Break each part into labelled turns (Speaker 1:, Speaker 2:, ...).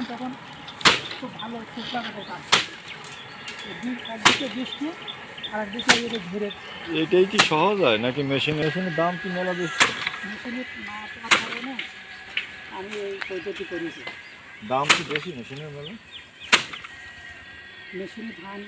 Speaker 1: দিলাম তখন খুব ভালো শুকনাতে কাজ। একদিকে বৃষ্টি আর একদিকে ঘিরে।
Speaker 2: এটাই কি সহজ হয় নাকি মেশিনের দাম কি মেলা বেশি?
Speaker 1: মেশিনে না পাওয়ার কারণে আমি এই পদ্ধতি করেছি।
Speaker 2: দাম কি বেশি মেশিনের মেলা?
Speaker 1: মেশিনে ধান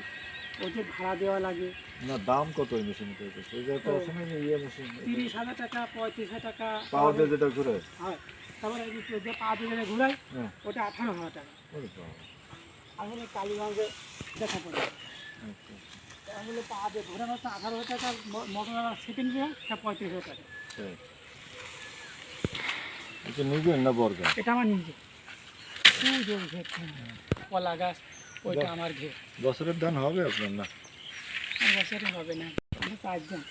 Speaker 1: ওই যে ভাড়া দেওয়া লাগে।
Speaker 2: না দাম কত ওই মেশিনে তৈরি করছে? ওই যে একটা আছে না যে ইয়ে মেশিন
Speaker 1: 30,000 টাকা 35,000 টাকা
Speaker 2: পাওয়া যায় যেটা ঘুরে।
Speaker 1: হয়। তারপরে যে পা দিয়ে ঘুরায়
Speaker 2: হ্যাঁ।
Speaker 1: ওটা 18,000 টাকা।
Speaker 2: ওরে বাবা।
Speaker 1: আসলে কালীগঞ্জে দেখা পড়ে।
Speaker 2: আচ্ছা।
Speaker 1: আসলে পা দিয়ে ঘোরানো হচ্ছে 18,000 টাকা, মোটর সেকেন্ড দিয়ে 35,000 টাকা।
Speaker 2: তাই। এটা নিজের না বর্গা?
Speaker 1: এটা আমার নিজে। কলা গাছ ওইটা আমার ঘে।
Speaker 2: বছরের ধান হবে আপনার না?
Speaker 1: বছরে হবে না। আমি 5 জন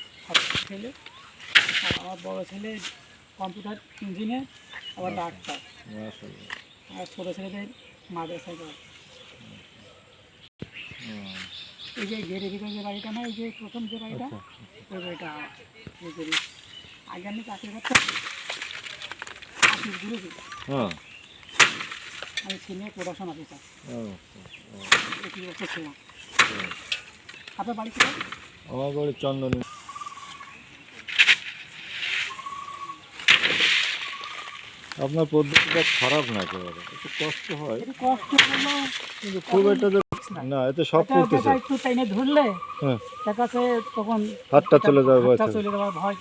Speaker 1: ছেলে, আর আমার বড় ছেলে কম্পিউটার ইঞ্জিনিয়ার, আবার ডাক্তার,
Speaker 2: মাশাআল্লাহ।
Speaker 1: আর ছোটো ছেলেদের মাদ্রাসায় যায়। এই যে ঘেরের ভিতরে যে বাড়িটা না, এই যে প্রথম যে বাড়িটা, ওই বাড়িটা আগে আমি চাকরি করতাম অফিস গ্রুপে। আমি সিনিয়র প্রোডাকশন অফিসার। 21 বছর ছিলাম। আপনার বাড়ি কোথায়?
Speaker 2: আমার বাড়ি চন্দনী। আপনার পদ্ধতিটা খারাপ না একেবারে, একটু কষ্ট হয়
Speaker 1: একটু কষ্ট হলো
Speaker 2: কিন্তু খুব একটা না, এতে সব করতেছে।
Speaker 1: একটু টাইনে ধরলে
Speaker 2: হ্যাঁ,
Speaker 1: দেখা যাচ্ছে তখন
Speaker 2: হাতটা চলে যাবে
Speaker 1: চলে যাওয়ার ভয়।